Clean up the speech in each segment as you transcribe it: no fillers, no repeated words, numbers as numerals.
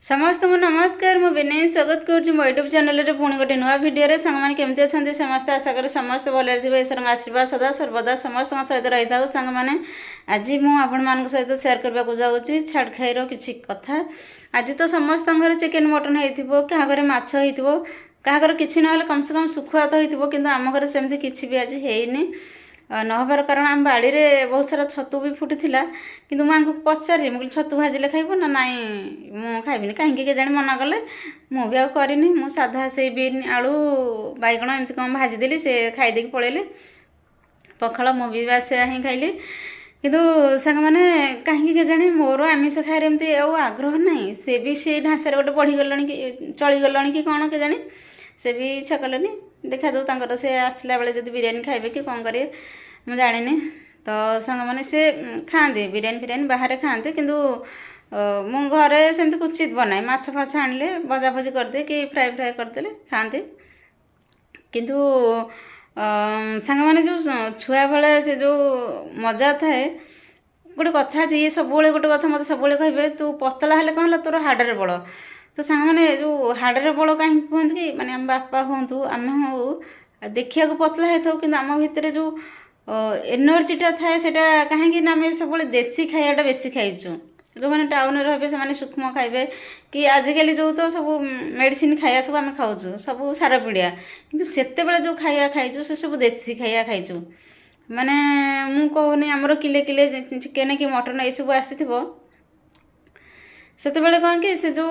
समस्त को नमस्कार मु विनय स्वागत करुँच मो यूट्यूब चैनल रे पुणी गोटे नुआ भिडियो सांग मैंने केमती अच्छा समस्त आशा करें समस्त भले ईश्वर आशीर्वाद सदा सर्वदा समस्त सहित रही था सांग मैंने आज मुझे सहित सेयार करने को जाऊँगी छाड़ खाईर किसी कथा। आज तो समस्त घर चिकेन मटन हो क्या घरे माछ हो क्या घर किसी ना कम से कम सुखुआ तो हो कि आम घर सेमती किसी भी आज है नहबार कारण आम बाड़ी रे बहुत सारा छतु भी फुटी किंतु मुझे पचारि मुझे छतु भाजिले खाइब ना नाई मु खाइबिनी कहीं के जाने मना कले मु भी आनी मु साधा से बीन आलू बैगण एमती कौन भाजीदेली से खाईदे पलैले पखाड़ मु भी से हिं खाइली किंतु सांग मैंने कहीं के जाने मोर आमिष खाए एमती आग्रह नहीं से भी से ढांचार गोटे बढ़ीगल कि चलीगल कि कौन के जाने से भी इच्छा कलेनी देखा जाऊ से आसला बेले जब बिरियानी खाइबे कि कौन करेंगे मुझे जानी तो सांग मैंने से खाते बिरियानी फिरियानी बाहर खाते किंतु मु घरे सेमती कुचित बनाए माछ फाछ आनले भजा भजी करदे कि फ्राए फ्राए करदे खाते किंतु सांग मैंने जो छुआ बेले से जो मजा थाए गोटे कथा ये सब गोटे कथा मत सब कहे तू पतला हेले कौन तोर हाड़े बड़ तो सांग मैंने जो हाड़े बड़ कहीं कहते कि माने आम बापा हूँ आम हूँ देखा पतला होता कि आम भितर जो एनर्जीटा थाए सेटा कहीं आम सब देसी खाइाटा बेसी खाइचु जो मैंने टाउन रे से सूक्ष्म खाइबे कि आजिकल जो तो सब मेडिसिन खाया सब आम खाऊ सब सार पिड़िया किंतु सेते जो खाया खाइचु से सब देसी खाया खाइचु माने मु कहूनी आमर किले किले चिकेन कि मटन ये सब आसी सेते कौन कि से जो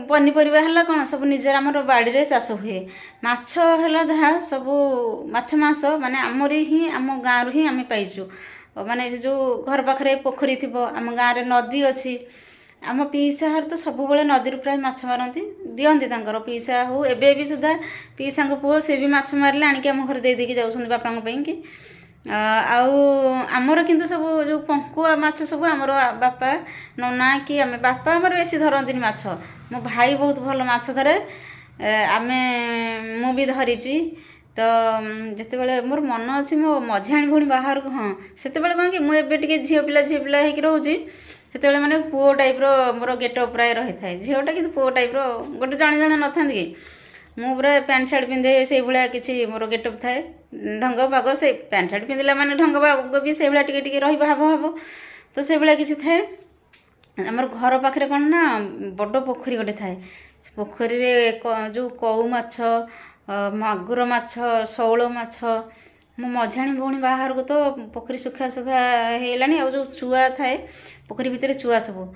पनीपरिया है कौन सब निजर आमर बाड़ी रे चाष हुए माछ है जहाँ सब माछ मांस माने आमरी ही आम गाँव ही आम पाइचु माने जो घर पाखे पोखरी थी आम गाँव में नदी अच्छी आम पीसा हर तो सब नदी प्राय माछ मारती दिखती पीसा हो एबे भी सुधा पीसा पुओ से भी माछ मारे आणिक आम घर दे देकी जाऊँ बापा कि आमर किंतु सब जो पंकुआ माछ सब आमर बापा नना कि आम बापा आमर बेसी धरती माछ मो भाई बहुत भल माछ धरे आमे मु भी धरीची तो जिते मोर मन अच्छी मो मझियाणी भूणी बाहर को हाँ से कौन कि मुझे झील पिला होकर रोचे से माने पुओ टाइप मोर गेटअप प्राय रही था झीलटा कि पुओ टाइप गोटे जड़े जड़े न था कि मु पूरा पैंट सार्ट पिंधे से भाया किसी मोर गेटअप थाए ढंग भाग से पैंट सार्ट पिंधला माने ढंग भाग भी से भाया टिके रही हाव हाव तो से भाया किसी थाए आमर घर पाखे कौन ना बड़ पोखरी गोटे थाए पोखरी रे जो कौ माछ मागुर माछ शौल माछ मो मझाणी भौणी बाहर को तो पोखरी सुखा सुखा होलानी आ जो चुआ थाए पोखरी भितर चुआ सब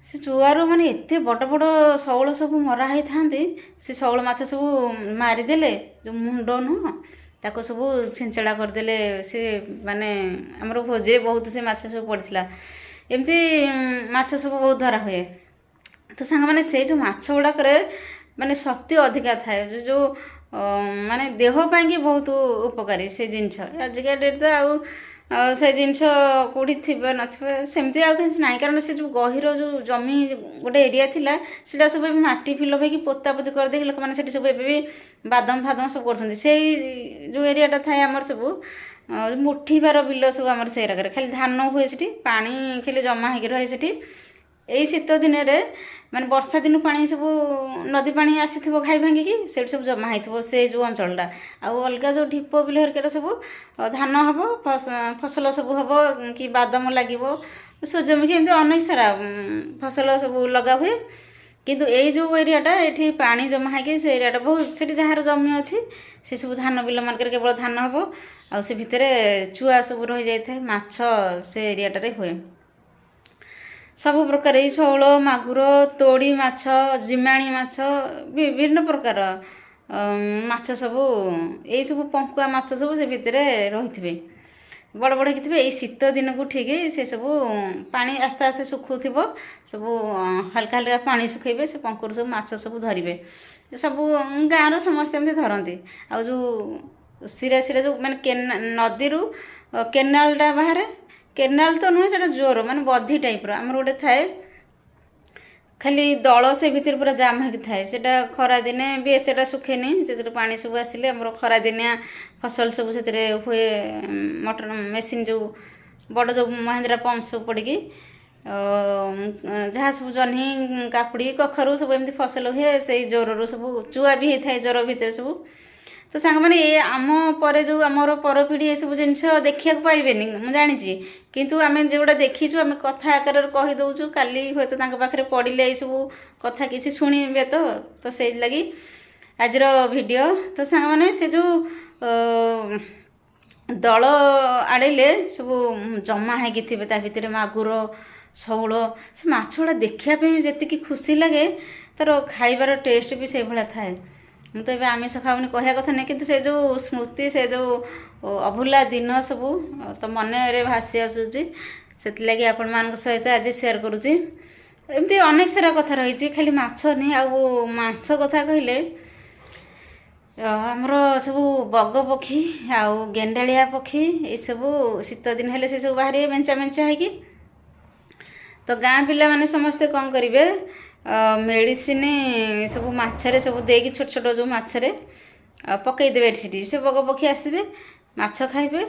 से चुआर माने एते बड़ बड़ शौल सब मरा होई थांती से शौल माछ सब मारिदेले जो मुंड नुह ताको सब छिंचड़ा करदेले से माने हमर भोजे बहुत से माछ सब पड़थिला एमती माछ सब बहुत धरा हुए तो सांग माने से जो माछ गुड़ा करे माने शक्ति अधिका थाए जो माने देह पाई बहुत उपकारी से जिनछ आजिका डेट तो आउ से जिनछ कौटी थी नमती आसी ना कारण से जो गहिर जो जमी गोटे एरिया थिला सेटा सब माटी फिलअप होगी पोतापोती करदे लोक मैंने सब भी बादम फादम सब कर जो एरियाटा थाए आमर सब मुठीबार बिल सब आम से खाली धान हुए से पानी खाली जमा हो रहे से यही शीत दिन माने वर्षा दिन पानी सब नदी पानी आसी खाई भांगिकी से सब जमा हो से जो अंचलटा आउ अलग जो ढीप बिल हरिकार सब धान हम फसल सब हम कि बादाम लगे सूर्यमुखी एमती अनेक सारा फसल सब लगा हुए किंतु यही जो एरियाटा ये पानी जमा होगी से एरियाटा बहुत से जार जमी अच्छी से सब धान बिल मानक केवल धान हम आ से भितर चुआ सब रही जाए माछ से एरियाटारे हुए सब प्रकार ये शौल मागुर तोड़ी माछ जिमाणी माछ विभिन्न प्रकार माछ सब यही सब पंकुआ माछ सब से भितर रही थे बड़ बड़ होती यही शीत दिन को ठीक से सब पानी आस्ते आस्ते सुखुव सब हल्का हल्का पानी सुखेबे से पंकुर सब माछ सब धरवे सब गाँव समस्ते एमती धरती आ जो सिरा सिरा जो माने नदी केनालटा बाहर केनाल तो नुहे से जोर माने बधी टाइप आमर गोटे थाए खाली दल से भितर पूरा जाम होगी थाए से खरा दिने भी एतेटा सुखेनी से पानी सब आसिले आमर खरा दिनिया फसल सब से हुए मटन मेसीन जो बड़ जो महिंद्रा पंप सब पड़ी ଯାହା ସବୁ ଜହ୍ନି କାକୁଡ଼ି କଖାରୁ ସବୁ ଏମିତି ଫସଲ ହୁଏ ସେଇ ଜ୍ୱରରୁ ସବୁ ଚୁଆ ବି ହେଇଥାଏ ଜ୍ୱର ଭିତରେ ସବୁ। ତ ସାଙ୍ଗମାନେ ଏ ଆମ ପରେ ଯେଉଁ ଆମର ପରପିଢ଼ି ଏସବୁ ଜିନିଷ ଦେଖିବାକୁ ପାଇବେନି ମୁଁ ଜାଣିଛି, କିନ୍ତୁ ଆମେ ଯେଉଁଟା ଦେଖିଛୁ ଆମେ କଥା ଆକାରରେ କହିଦେଉଛୁ, କାଲି ହୁଏତ ତାଙ୍କ ପାଖରେ ପଡ଼ିଲେ ଏଇସବୁ କଥା କିଛି ଶୁଣିବେ ତ ସେଇଥିଲାଗି ଆଜିର ଭିଡ଼ିଓ। ତ ସାଙ୍ଗମାନେ ସେ ଯେଉଁ ଦଳ ଆଡ଼େଇଲେ ସବୁ ଜମା ହେଇକି ଥିବେ ତା ଭିତରେ ମାଗୁର ଶଉଳ, ସେ ମାଛ ଗୁଡ଼ା ଦେଖିବା ପାଇଁ ଯେତିକି ଖୁସି ଲାଗେ ତାର ଖାଇବାର ଟେଷ୍ଟ ବି ସେଇଭଳିଆ ଥାଏ। ମୁଁ ତ ଏବେ ଆମିଷ ଖାଉନି କହିବା କଥା ନାହିଁ, କିନ୍ତୁ ସେ ଯେଉଁ ସ୍ମୃତି ସେ ଯେଉଁ ଅଭୁଲା ଦିନ ସବୁ ତ ମନରେ ଭାସି ଆସୁଛି, ସେଥିଲାଗି ଆପଣମାନଙ୍କ ସହିତ ଆଜି ସେୟାର କରୁଛି। ଏମିତି ଅନେକ ସାରା କଥା ରହିଛି, ଖାଲି ମାଛ ନୁହେଁ। ଆଉ ମାଂସ କଥା କହିଲେ ଆମର ସବୁ ବଗ ପକ୍ଷୀ ଆଉ ଗେଣ୍ଡାଳିଆ ପକ୍ଷୀ ଏସବୁ ଶୀତ ଦିନ ହେଲେ ସେ ସବୁ ବାହାରିବେ ମେଞ୍ଚା ମେଞ୍ଚା ହେଇକି। ତ ଗାଁ ପିଲାମାନେ ସମସ୍ତେ କ'ଣ କରିବେ, ମେଡ଼ିସିନ ସବୁ ମାଛରେ ସବୁ ଦେଇକି ଛୋଟ ଛୋଟ ଯେଉଁ ମାଛରେ ପକାଇଦେବେ ସେଠି, ସେ ବଗ ପକ୍ଷୀ ଆସିବେ ମାଛ ଖାଇବେ।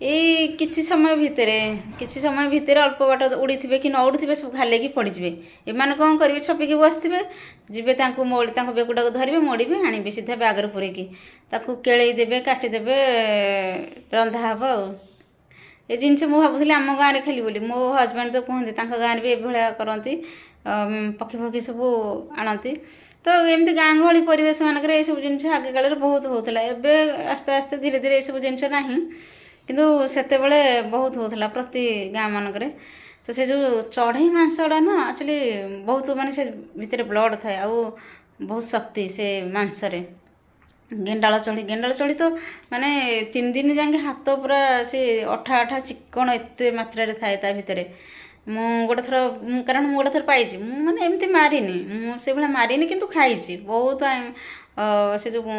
ଏଇ କିଛି ସମୟ ଭିତରେ ଅଳ୍ପ ବାଟ ଉଡ଼ିଥିବେ କି ନ ଉଡ଼ିଥିବେ ସବୁ ଘାଲେଇକି ପଡ଼ିଯିବେ। ଏମାନେ କ'ଣ କରିବେ, ଛପିକି ବସିଥିବେ, ଯିବେ ତାଙ୍କ ବେଗୁଟାକୁ ଧରିବେ, ମୋଡ଼ିବେ, ଆଣିବେ ସିଧା ବ୍ୟାଗରେ ପୁରେଇକି ତାକୁ କେଳେଇ ଦେବେ, କାଟିଦେବେ, ରନ୍ଧା ହେବ। ଆଉ ଏ ଜିନିଷ ମୁଁ ଭାବୁଥିଲି ଆମ ଗାଁରେ ଖାଲି ବୋଲି, ମୋ ହଜବେଣ୍ଡ ତ କୁହନ୍ତି ତାଙ୍କ ଗାଁରେ ବି ଏଭଳିଆ କରନ୍ତି, ପକ୍ଷୀ ସବୁ ଆଣନ୍ତି। ତ ଏମିତି ଗାଁ ଗହଳି ପରିବେଶ ମାନଙ୍କରେ ଏଇସବୁ ଜିନିଷ ଆଗକାଳରେ ବହୁତ ହେଉଥିଲା। ଏବେ ଆସ୍ତେ ଆସ୍ତେ ଧୀରେ ଧୀରେ ଏଇସବୁ ଜିନିଷ ନାହିଁ, କିନ୍ତୁ ସେତେବେଳେ ବହୁତ ହେଉଥିଲା ପ୍ରତି ଗାଁ ମାନଙ୍କରେ। ତ ସେ ଯେଉଁ ଚଢ଼େଇ ମାଂସଟା ନା ଆକ୍ଚୁଆଲି ବହୁତ ମାନେ ସେ ଭିତରେ ବ୍ଲଡ଼ ଥାଏ ଆଉ ବହୁତ ଶକ୍ତି ସେ ମାଂସରେ। ଗେଣ୍ଡାଳ ଚଢ଼ି ତ ମାନେ 3 ଦିନ ଯାକେ ହାତ ପୁରା ସେ ଅଠା ଚିକଣ ଏତେ ମାତ୍ରାରେ ଥାଏ ତା ଭିତରେ। ମୁଁ ଗୋଟେ ଥର ପାଇଛି, ମୁଁ ମାନେ ଏମିତି ମାରିନି, ମୁଁ ସେଭଳିଆ ମାରିନି, କିନ୍ତୁ ଖାଇଛି ବହୁତ। ସେ ଯେଉଁ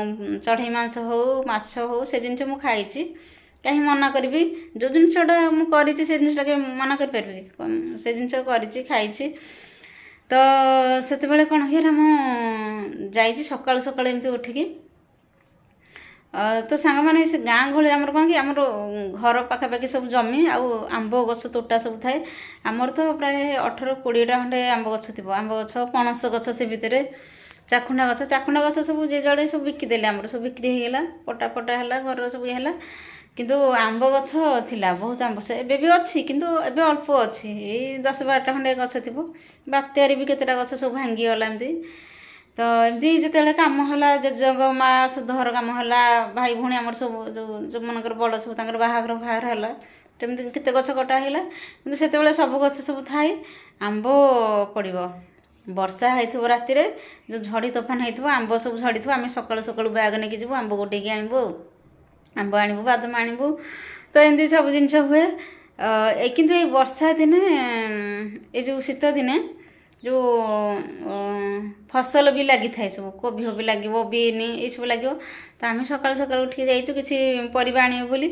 ଚଢ଼େଇ ମାଂସ ହଉ ମାଛ ହଉ ସେ ଜିନିଷ ମୁଁ ଖାଇଛି, କାହିଁ ମନା କରିବି। ଯେଉଁ ଜିନିଷଟା ମୁଁ କରିଛି ସେ ଜିନିଷଟା ମନା କରିପାରିବି, ସେ ଜିନିଷ କରିଛି ଖାଇଛି। ତ ସେତେବେଳେ କ'ଣ ହେଇଗଲା, ମୁଁ ଯାଇଛି ସକାଳୁ ଏମିତି ଉଠିକି। ତ ସାଙ୍ଗମାନେ ସେ ଗାଁ ଗହଳିରେ ଆମର କ'ଣ କି, ଆମର ଘର ପାଖାପାଖି ସବୁ ଜମି ଆଉ ଆମ୍ବ ଗଛ ତୋଟା ସବୁ ଥାଏ। ଆମର ତ ପ୍ରାୟ 18-20ଟା ଖଣ୍ଡେ ଆମ୍ବ ଗଛ ଥିବ, ଆମ୍ବ ଗଛ, ପଣସ ଗଛ, ସେ ଭିତରେ ଚାଖୁଣ୍ଡା ଗଛ ସବୁ ଯିଏ ଯୁଆଡ଼େ ସବୁ ବିକିଦେଲେ, ଆମର ସବୁ ବିକ୍ରି ହେଇଗଲା, ପଟା ହେଲା, ଘରର ସବୁ ଇଏ ହେଲା। କିନ୍ତୁ ଆମ୍ବ ଗଛ ଥିଲା ବହୁତ, ଆମ୍ବ ଗଛ ଏବେ ବି ଅଛି, କିନ୍ତୁ ଏବେ ଅଳ୍ପ ଅଛି, ଏଇ 10-12ଟା ଖଣ୍ଡେ ଗଛ ଥିବ। ବାତ୍ୟାରେ ବି କେତେଟା ଗଛ ସବୁ ଭାଙ୍ଗିଗଲା ଏମିତି। ତ ଏମିତି ଯେତେବେଳେ କାମ ହେଲା, ଜେଜେଙ୍କ ମା ସୁଧଘର କାମ ହେଲା, ଭାଇ ଭଉଣୀ ଆମର ସବୁ ଯେଉଁମାନଙ୍କର ବଡ଼ ସବୁ ତାଙ୍କର ବାହାଘର ହେଲା, ସେମିତି କେତେ ଗଛ କଟା ହେଇଗଲା। କିନ୍ତୁ ସେତେବେଳେ ସବୁ ଗଛ ସବୁ ଥାଏ, ଆମ୍ବ ପଡ଼ିବ, ବର୍ଷା ହେଇଥିବ ରାତିରେ, ଯେଉଁ ଝଡ଼ି ତୋଫାନ ହେଇଥିବ, ଆମ୍ବ ସବୁ ଝଡ଼ିଥିବ, ଆମେ ସକାଳୁ ବ୍ୟାଗ ନେଇକି ଯିବୁ, ଆମ୍ବ ଗୋଟେଇକି ଆଣିବୁ, ବାଦାମ ଆଣିବୁ। ତ ଏମିତି ସବୁ ଜିନିଷ ହୁଏ। କିନ୍ତୁ ଏଇ ବର୍ଷା ଦିନେ, ଏ ଯେଉଁ ଶୀତ ଦିନେ ଯେଉଁ ଫସଲ ବି ଲାଗିଥାଏ, ସବୁ କୋବି ବି ଲାଗିବ, ବିନ୍ ଏଇସବୁ ଲାଗିବ। ତ ଆମେ ସକାଳୁ ଉଠିକି ଯାଇଛୁ କିଛି ପରିବା ଆଣିବୁ ବୋଲି,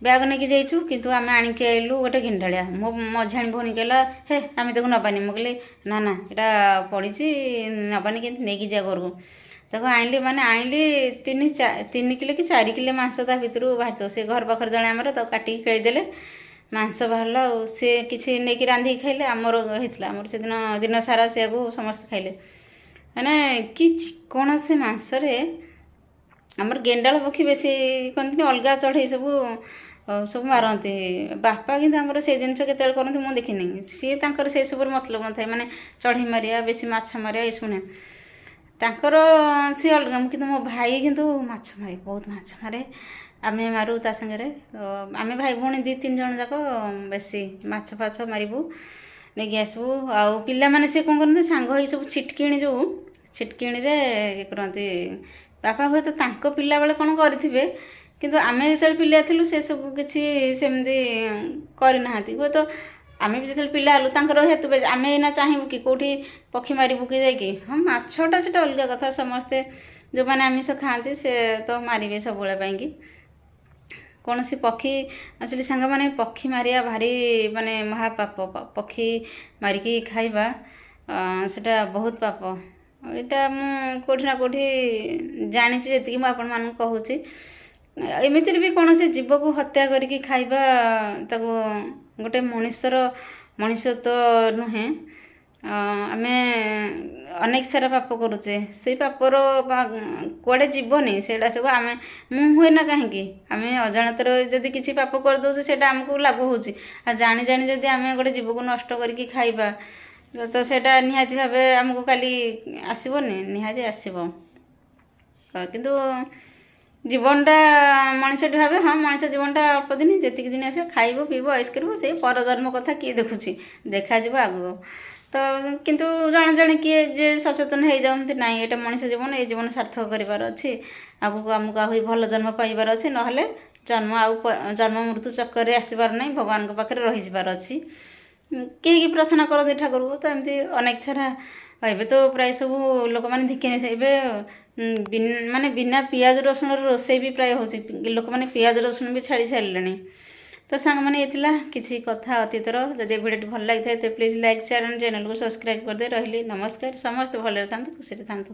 ବ୍ୟାଗ ନେଇକି ଯାଇଛୁ, କିନ୍ତୁ ଆମେ ଆଣିକି ଆଇଲୁ ଗୋଟେ ଗେଣ୍ଡାଳିଆ। ମୋ ମଝିଆଣି ଭଉଣୀ କହିଲା, ହେ ଆମେ ତାକୁ ନେବାନି। ମୁଁ କହିଲି ନା ଏଇଟା ପଡ଼ିଛି, ନେବାନି, କେମିତି ନେଇକି ଯିବା ଘରକୁ। ତାକୁ ଆଣିଲି 3 କିଲୋ କି 4 କିଲୋ ମାଂସ ତା ଭିତରୁ ବାହାରିଥିବ। ସେ ଘର ପାଖରେ ଜଣେ ଆମର, ତାକୁ କାଟିକି ଖେଳିଦେଲେ, ମାଂସ ବାହାରିଲା। ଆଉ ସେ କିଛି ନେଇକି ରାନ୍ଧିକି ଖାଇଲେ, ଆମର ହେଇଥିଲା, ଆମର ସେଦିନ ଦିନ ସାରା ସେଆକୁ ସମସ୍ତେ ଖାଇଲେ। ମାନେ କି ଚିକଣ ସେ ମାଂସରେ। ଆମର ଗେଣ୍ଡାଳ ପକ୍ଷୀ ବେଶୀ କହନ୍ତିନି, ଅଲଗା ଚଢ଼େଇ ସବୁ ମାରନ୍ତି। ବାପା କିନ୍ତୁ ଆମର ସେଇ ଜିନିଷ କେତେବେଳେ କରନ୍ତି ମୁଁ ଦେଖିନି, ସିଏ ତାଙ୍କର ସେଇ ସବୁରେ ମତଲବ ନଥାଏ, ମାନେ ଚଢ଼େଇ ମାରିବା, ବେଶୀ ମାଛ ମାରିବା ଏସବୁ ନାହିଁ ତାଙ୍କର, ସିଏ ଅଲଗା। କିନ୍ତୁ ମୋ ଭାଇ କିନ୍ତୁ ବହୁତ ମାଛ ମାରେ, ଆମେ ମାରୁ ତା ସାଙ୍ଗରେ। ଆମେ ଭାଇ ଭଉଣୀ 2-3 ଜଣ ଯାକ ବେଶୀ ମାଛ ମାରିବୁ, ନେଇକି ଆସିବୁ। ଆଉ ପିଲାମାନେ ସିଏ କ'ଣ କରନ୍ତି, ସାଙ୍ଗ ହେଇ ସବୁ ଛିଟକିଣିରେ ଇଏ କରନ୍ତି। ବାପା ହୁଏତ ତାଙ୍କ ପିଲାବେଳେ କ'ଣ କରିଥିବେ, କିନ୍ତୁ ଆମେ ଯେତେବେଳେ ପିଲା ଥିଲୁ ସେସବୁ କିଛି ସେମିତି କରିନାହାନ୍ତି। ହୁଏତ ଆମେ ବି ଯେତେବେଳେ ପିଲା ହେଲୁ ତାଙ୍କର ହେତୁ, ଆମେ ଏଇନା ଚାହିଁବୁ କି କେଉଁଠି ପକ୍ଷୀ ମାରିବୁ କି ଯାଇକି। ହଁ, ମାଛଟା ସେଇଟା ଅଲଗା କଥା, ସମସ୍ତେ ଯେଉଁମାନେ ଆମିଷ ଖାଆନ୍ତି ସେ ତ ମାରିବେ ସବୁବେଳେ ପାଇଁକି। କୌଣସି ପକ୍ଷୀ ଆକ୍ଚୁଆଲି ସାଙ୍ଗମାନେ, ପକ୍ଷୀ ମାରିବା ଭାରି ମାନେ ମହାପାପ। ପକ୍ଷୀ ମାରିକି ଖାଇବା ସେଟା ବହୁତ ପାପ। ଏଇଟା ମୁଁ କେଉଁଠି ନା କେଉଁଠି ଜାଣିଛି, ଯେତିକି ମୁଁ ଆପଣମାନଙ୍କୁ କହୁଛି। ଏମିତିରେ ବି କୌଣସି ଜୀବକୁ ହତ୍ୟା କରିକି ଖାଇବା, ତାକୁ ଗୋଟେ ମଣିଷର ମଣିଷ ତ ନୁହେଁ, ଆମେ ଅନେକ ସାରା ପାପ କରୁଛେ। ସେଇ ପାପର କୁଆଡ଼େ ଯିବନି, ସେଇଟା ସବୁ ମୁଁ ହୁଏ ନା କାହିଁକି, ଆମେ ଅଜାଣତରେ ଯଦି କିଛି ପାପ କରିଦେଉଛୁ ସେଇଟା ଆମକୁ ଲାଗୁ ହେଉଛି। ଆଉ ଜାଣି ଜାଣି ଯଦି ଆମେ ଗୋଟେ ଜୀବକୁ ନଷ୍ଟ କରିକି ଖାଇବା, ତ ସେଇଟା ନିହାତି ଭାବେ ଆମକୁ କାଲି ଆସିବନି, ନିହାତି ଆସିବ। କିନ୍ତୁ ଜୀବନଟା ମଣିଷଟି ଭାବେ ହଁ ମଣିଷ ଜୀବନଟା ଅଳ୍ପ ଦିନ, ଯେତିକି ଦିନ ଆସିବ ଖାଇବ ପିଇବ ଅଏସ୍ କରିବ, ସେଇ ପରଜନ୍ମ କଥା କିଏ ଦେଖୁଛି, ଦେଖାଯିବ ଆଗକୁ। ତ କିନ୍ତୁ ଜଣେ ଜଣେ କିଏ ଯେ ସଚେତନ ହେଇଯାଉଛନ୍ତି, ନାଇଁ ଏଇଟା ମଣିଷ ଜୀବନ, ଏଇ ଜୀବନ ସାର୍ଥକ କରିବାର ଅଛି, ଆଗକୁ ଆମକୁ ଆହୁରି ଭଲ ଜନ୍ମ ପାଇବାର ଅଛି, ନହେଲେ ଜନ୍ମ ମୃତ୍ୟୁ ଚକ୍କରରେ ଆସିବାର ନାହିଁ, ଭଗବାନଙ୍କ ପାଖରେ ରହିଯିବାର ଅଛି। କେହି ପ୍ରାର୍ଥନା କରନ୍ତି ଠାକୁରକୁ। ତ ଏମିତି ଅନେକ ସାରା ଏବେ ତ ପ୍ରାୟ ସବୁ ଲୋକମାନେ ଧିକି ଏବେ ମାନେ ବିନା ପିଆଜ ରସୁଣର ରୋଷେଇ ବି ପ୍ରାୟ ହେଉଛି, ଲୋକମାନେ ପିଆଜ ରସୁଣ ବି ଛାଡ଼ି ସାରିଲେଣି। ତ ସାଙ୍ଗମାନେ ଏ ଥିଲା କିଛି କଥା ଅତୀତର। ଯଦି ଭିଡ଼ିଓଟି ଭଲ ଲାଗିଥାଏ ତ ପ୍ଲିଜ୍ ଲାଇକ୍, ସେୟାର ଆଣ୍ଡ ଚ୍ୟାନେଲକୁ ସବସ୍କ୍ରାଇବ୍ କରିଦେଇ ରହିଲି। ନମସ୍କାର। ସମସ୍ତେ ଭଲରେ ଥାନ୍ତୁ, ଖୁସିରେ ଥାନ୍ତୁ।